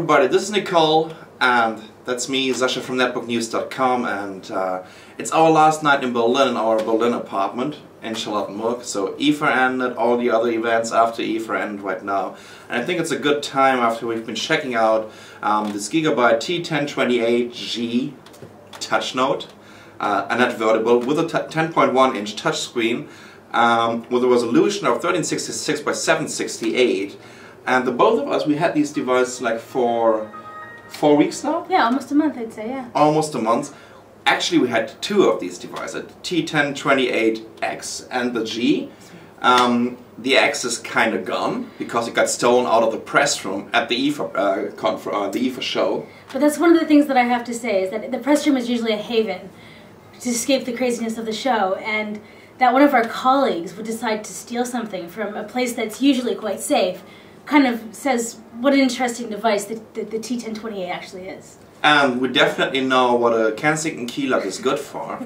everybody, this is Nicole, and that's me, Sasha from netbooknews.com, and it's our last night in Berlin, in our Berlin apartment in Charlottenburg. So IFA ended, all the other events after IFA ended right now, and I think it's a good time after we've been checking out this Gigabyte T1028G touch note, a net vertible with a 10.1 inch touchscreen with a resolution of 1366 by 768. And the both of us, we had these devices like for 4 weeks now? Yeah, almost a month, I'd say, yeah. Almost a month. Actually, we had two of these devices, T1028X and the G. The X is kind of gone because it got stolen out of the press room at the IFA show. But that's one of the things that I have to say, is that the press room is usually a haven to escape the craziness of the show, and that one of our colleagues would decide to steal something from a place that's usually quite safe kind of says what an interesting device the T1028 actually is. And we definitely know what a Kensington keylog is good for,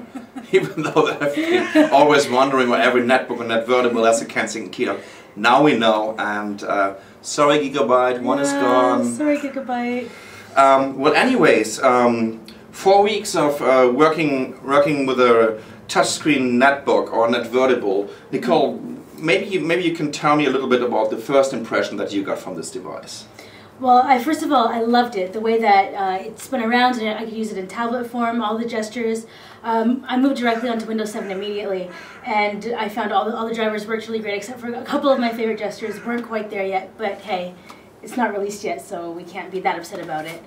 even though I've been always wondering why every netbook and net vertible has a Kensington keylog. Now we know, and sorry Gigabyte, one is gone. Sorry Gigabyte. Well, anyways, 4 weeks of working with a touchscreen netbook or net vertible. Nicole, maybe you can tell me a little bit about the first impression that you got from this device. Well, first of all, I loved it, the way that it spun around and I could use it in tablet form, all the gestures. I moved directly onto Windows 7 immediately, and I found all the drivers worked really great, except for a couple of my favorite gestures weren't quite there yet, but hey, it's not released yet, so we can't be that upset about it.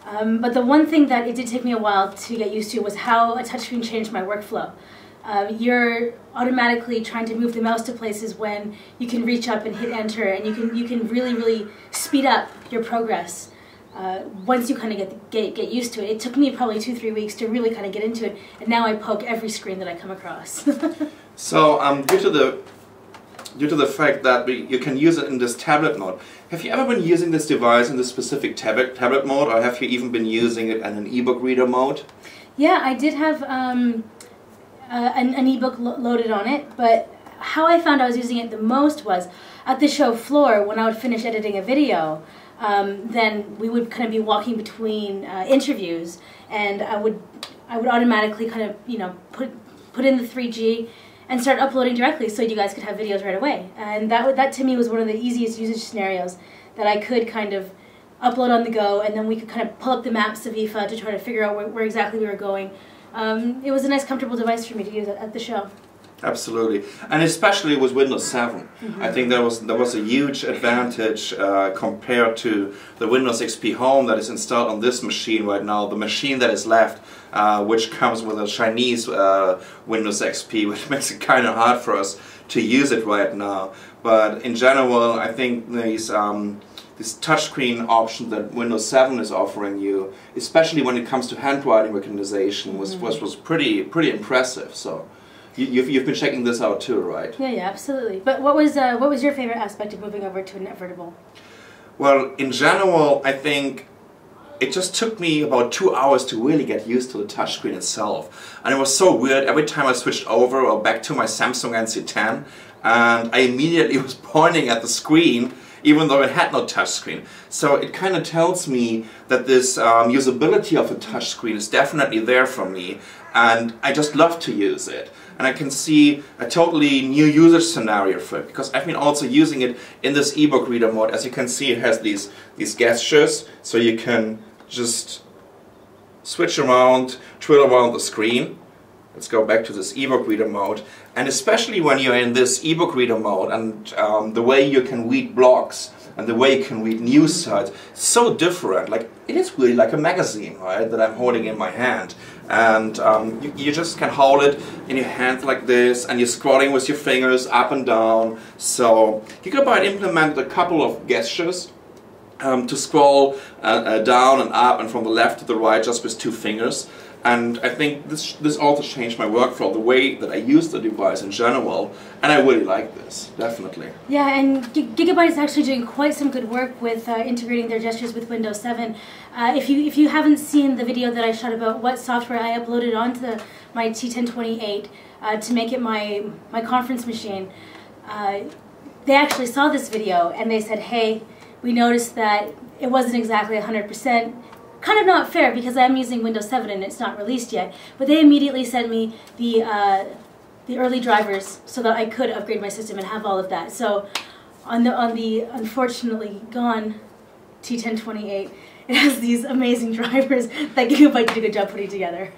But the one thing that it did take me a while to get used to was how a touchscreen changed my workflow. You're automatically trying to move the mouse to places when you can reach up and hit enter, and you can really speed up your progress once you kind of get used to it. It took me probably 2-3 weeks to really kind of get into it, and now I poke every screen that I come across. So due to the fact that you can use it in this tablet mode, have you ever been using this device in this specific tablet mode, or have you even been using it in an ebook reader mode? Yeah, I did have an ebook loaded on it, but how I found I was using it the most was at the show floor when I would finish editing a video. Then we would kind of be walking between interviews, and I would automatically kind of put in the 3G and start uploading directly so you guys could have videos right away. And that to me was one of the easiest usage scenarios, that I could kind of upload on the go, and then we could kind of pull up the maps of IFA to try to figure out where exactly we were going. It was a nice, comfortable device for me to use at the show. Absolutely, and especially with Windows 7. Mm-hmm. I think there was a huge advantage compared to the Windows XP Home that is installed on this machine right now, the machine that is left, which comes with a Chinese Windows XP, which makes it kind of hard for us to use it right now. But in general, I think this touchscreen option that Windows 7 is offering you, especially when it comes to handwriting recognition, was pretty impressive. So you've been checking this out too, right? Yeah, absolutely. But what was your favorite aspect of moving over to a net vertible? Well, in general, I think it just took me about 2 hours to really get used to the touchscreen itself, and it was so weird every time I switched over or back to my Samsung NC10, and I immediately was pointing at the screen, even though it had no touchscreen. So it kind of tells me that this usability of a touchscreen is definitely there for me, and I just love to use it. And I can see a totally new usage scenario for it, because I've been also using it in this ebook reader mode. As you can see, it has these gestures, so you can just switch around, twirl around the screen. Let's go back to this ebook reader mode, and especially when you're in this ebook reader mode, and the way you can read blogs and the way you can read news sites, so different. Like, it is really like a magazine, right, that I'm holding in my hand, and you just can hold it in your hand like this, and you're scrolling with your fingers up and down. So Gigabyte implemented a couple of gestures to scroll down and up and from the left to the right just with 2 fingers. And I think this also changed my workflow, the way that I use the device in general, and I really like this, definitely. Yeah, and Gigabyte is actually doing quite some good work with integrating their gestures with Windows 7. If you haven't seen the video that I shot about what software I uploaded onto my T1028 to make it my conference machine, they actually saw this video and they said, hey, we noticed that it wasn't exactly 100%. Kind of not fair because I'm using Windows 7 and it's not released yet. But they immediately sent me the early drivers so that I could upgrade my system and have all of that. So on the unfortunately gone T1028, it has these amazing drivers that Gigabyte did a good job putting together.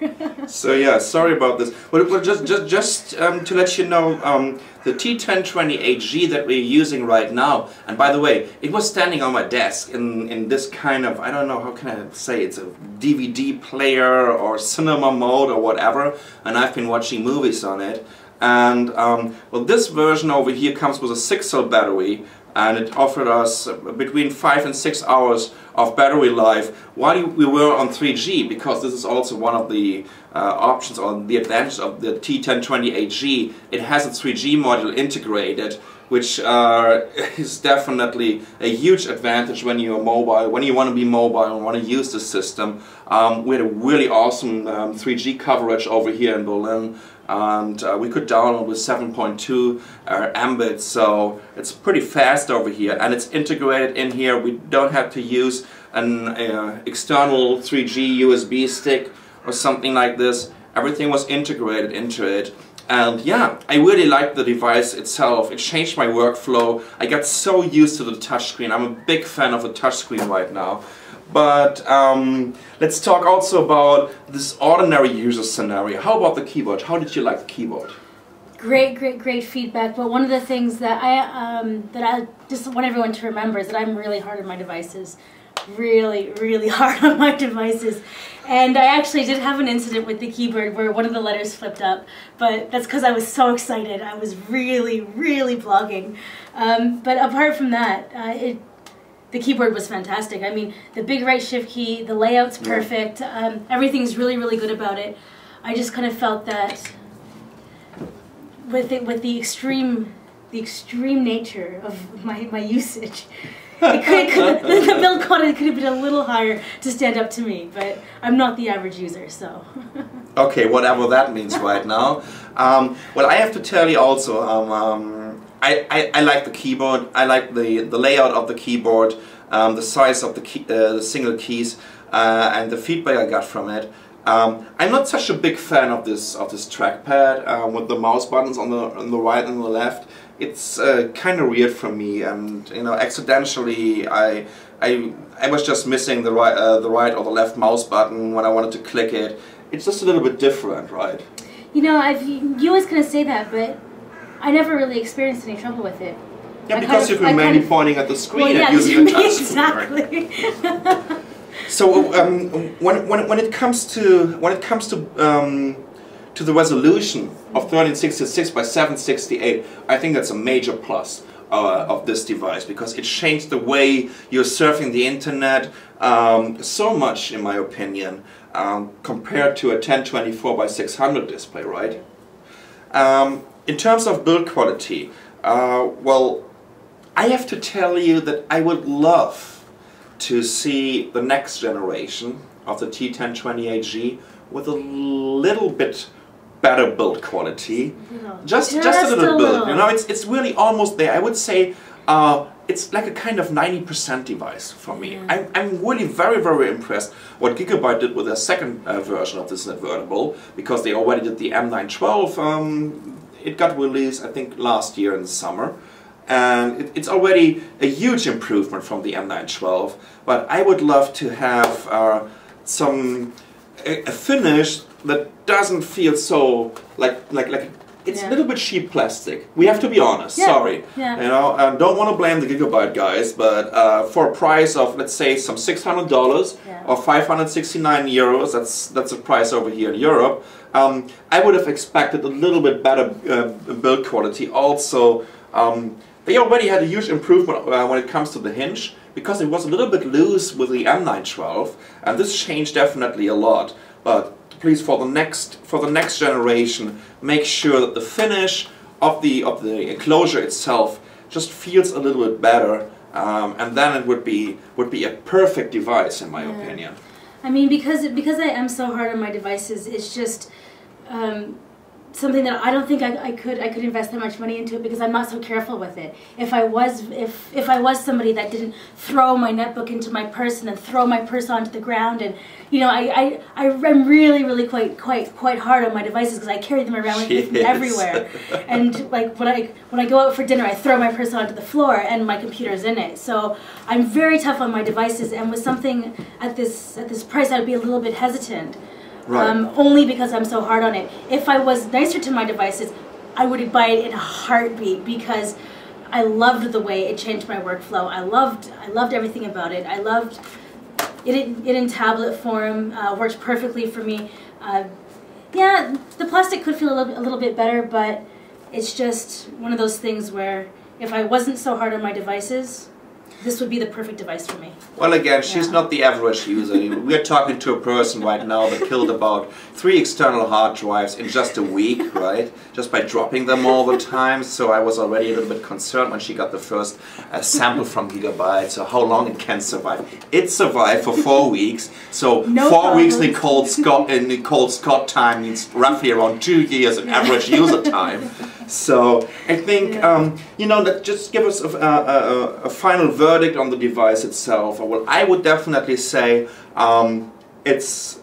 So yeah, sorry about this. Well, just to let you know, the T1028G that we're using right now, and by the way, it was standing on my desk in this kind of, I don't know, how can I say, it's a DVD player or cinema mode or whatever, and I've been watching movies on it. And well, this version over here comes with a 6-cell battery, and it offered us between 5 and 6 hours of battery life while we were on 3G, because this is also one of the options or the advantage of the T1028G. It has a 3G module integrated, which is definitely a huge advantage when you're mobile, when you want to be mobile and want to use the system. We had a really awesome 3G coverage over here in Berlin, and we could download with 7.2 Mbit, so it's pretty fast over here, and it's integrated in here. We don't have to use an external 3G USB stick or something like this. Everything was integrated into it. And yeah, I really liked the device itself. It changed my workflow. I got so used to the touchscreen. I'm a big fan of the touchscreen right now. But let's talk also about this ordinary user scenario. How about the keyboard? How did you like the keyboard? Great feedback. But one of the things that I just want everyone to remember is that I'm really hard on my devices. Really hard on my devices. And I actually did have an incident with the keyboard where one of the letters flipped up, but that's because I was so excited. I was really blogging. But apart from that, the keyboard was fantastic. I mean, the big right shift key, the layout's perfect, everything's really good about it. I just kind of felt that with the extreme nature of my usage, the build quality could have been a little higher to stand up to me, but I'm not the average user, so. Okay, whatever that means right now. Well, I have to tell you also, I like the keyboard. I like the layout of the keyboard, the size of the single keys, and the feedback I got from it. I'm not such a big fan of this trackpad with the mouse buttons on the right and the left. It's kind of weird for me, and you know, accidentally I was just missing the right or the left mouse button when I wanted to click it. It's just a little bit different, right? You know, you always kind of say that, but I never really experienced any trouble with it. Yeah, because you've been mainly pointing at the screen and using the touch screen. Exactly. So when it comes to the resolution of 1366 by 768, I think that's a major plus of this device, because it changed the way you're surfing the internet so much, in my opinion, compared to a 1024 by 600 display, right? In terms of build quality, well, I have to tell you that I would love to see the next generation of the T1028G with a little bit better build quality, just a little bit. You know, it's really almost there. I would say it's like a kind of 90% device for me. Yeah. I'm really very impressed what Gigabyte did with their second version of this invertible, because they already did the M912. It got released, I think, last year in the summer. And it's already a huge improvement from the M912, but I would love to have a finish that doesn't feel so like it's a little bit cheap plastic. We have to be honest. Sorry, you know, don't want to blame the Gigabyte guys, but for a price of, let's say, some $600 or 569 euros, that's the price over here in Europe. I would have expected a little bit better build quality. Also. They already had a huge improvement when it comes to the hinge, because it was a little bit loose with the M912, and this changed definitely a lot. But please, for the next generation, make sure that the finish of the enclosure itself just feels a little bit better, and then it would be a perfect device, in my opinion. I mean, because I am so hard on my devices, it's just something that I don't think I could invest that much money into it because I'm not so careful with it. If I was somebody that didn't throw my netbook into my purse and then throw my purse onto the ground, and you know, I'm really quite hard on my devices because I carry them around with me everywhere. And like when I go out for dinner, I throw my purse onto the floor and my computer's in it. So I'm very tough on my devices, and with something at this price, I'd be a little bit hesitant. Right. Only because I'm so hard on it. If I was nicer to my devices, I would buy it in a heartbeat because I loved the way it changed my workflow. I loved everything about it. I loved it in tablet form. Works perfectly for me. Yeah, the plastic could feel a little bit better, but it's just one of those things where if I wasn't so hard on my devices, this would be the perfect device for me. Well, again, she's not the average user. We're talking to a person right now that killed about 3 external hard drives in just a week, right? Just by dropping them all the time. So I was already a little bit concerned when she got the first sample from Gigabyte. So how long it can survive? It survived for 4 weeks. So no 4 weeks in Cold Scott time means roughly around 2 years in average user time. So I think, you know, that just give us a final verdict on the device itself. Well, I would definitely say it's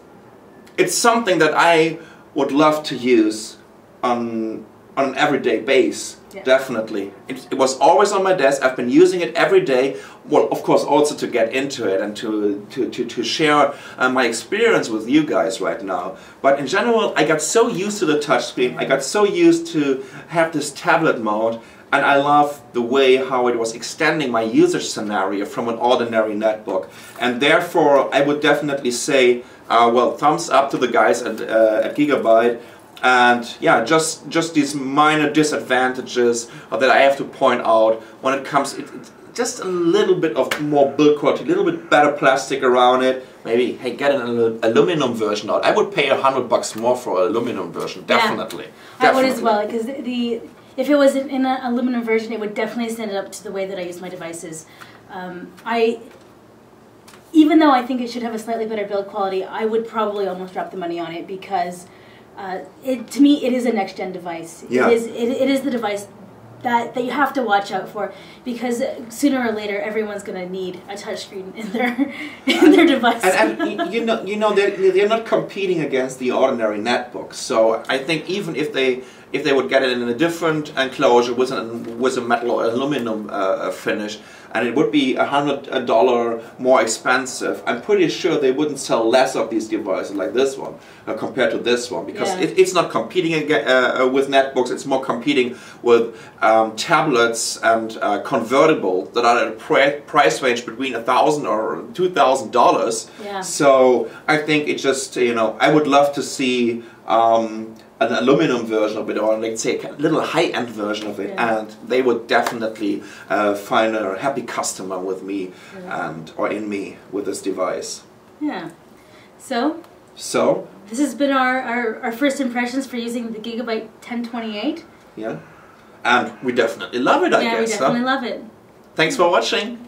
something that I would love to use on an everyday base. Yeah. Definitely. It was always on my desk. I've been using it every day. Well, of course, also to get into it and to share my experience with you guys right now. But in general, I got so used to the touchscreen. I got so used to have this tablet mode. And I love the way how it was extending my usage scenario from an ordinary netbook. And therefore, I would definitely say, well, thumbs up to the guys at Gigabyte. And yeah, just these minor disadvantages that I have to point out when it comes, just a little bit of more build quality, a little bit better plastic around it. Maybe, hey, get an aluminum version out. I would pay $100 more for an aluminum version, definitely. Yeah, I would as well, because if it was in an aluminum version, it would definitely stand up to the way that I use my devices. Even though I think it should have a slightly better build quality, I would probably almost drop the money on it because to me, it is a next-gen device. Yeah. It is the device that you have to watch out for because sooner or later, everyone's going to need a touchscreen in their device. And you know they're not competing against the ordinary netbooks. So I think even if they would get it in a different enclosure with a metal or aluminum finish, and it would be $100 more expensive, I'm pretty sure they wouldn't sell less of these devices like this one compared to this one, because it's not competing with netbooks. It's more competing with tablets and convertible that are at a price range between $1,000 or $2,000. Yeah. So I think it just, you know, I would love to see an aluminum version of it, or let's say a little high-end version of it, and they would definitely find a happy customer with me or in me with this device. Yeah. So this has been our first impressions for using the Gigabyte 1028. Yeah. And we definitely love it, I guess. Yeah, we definitely love it. Thanks for watching.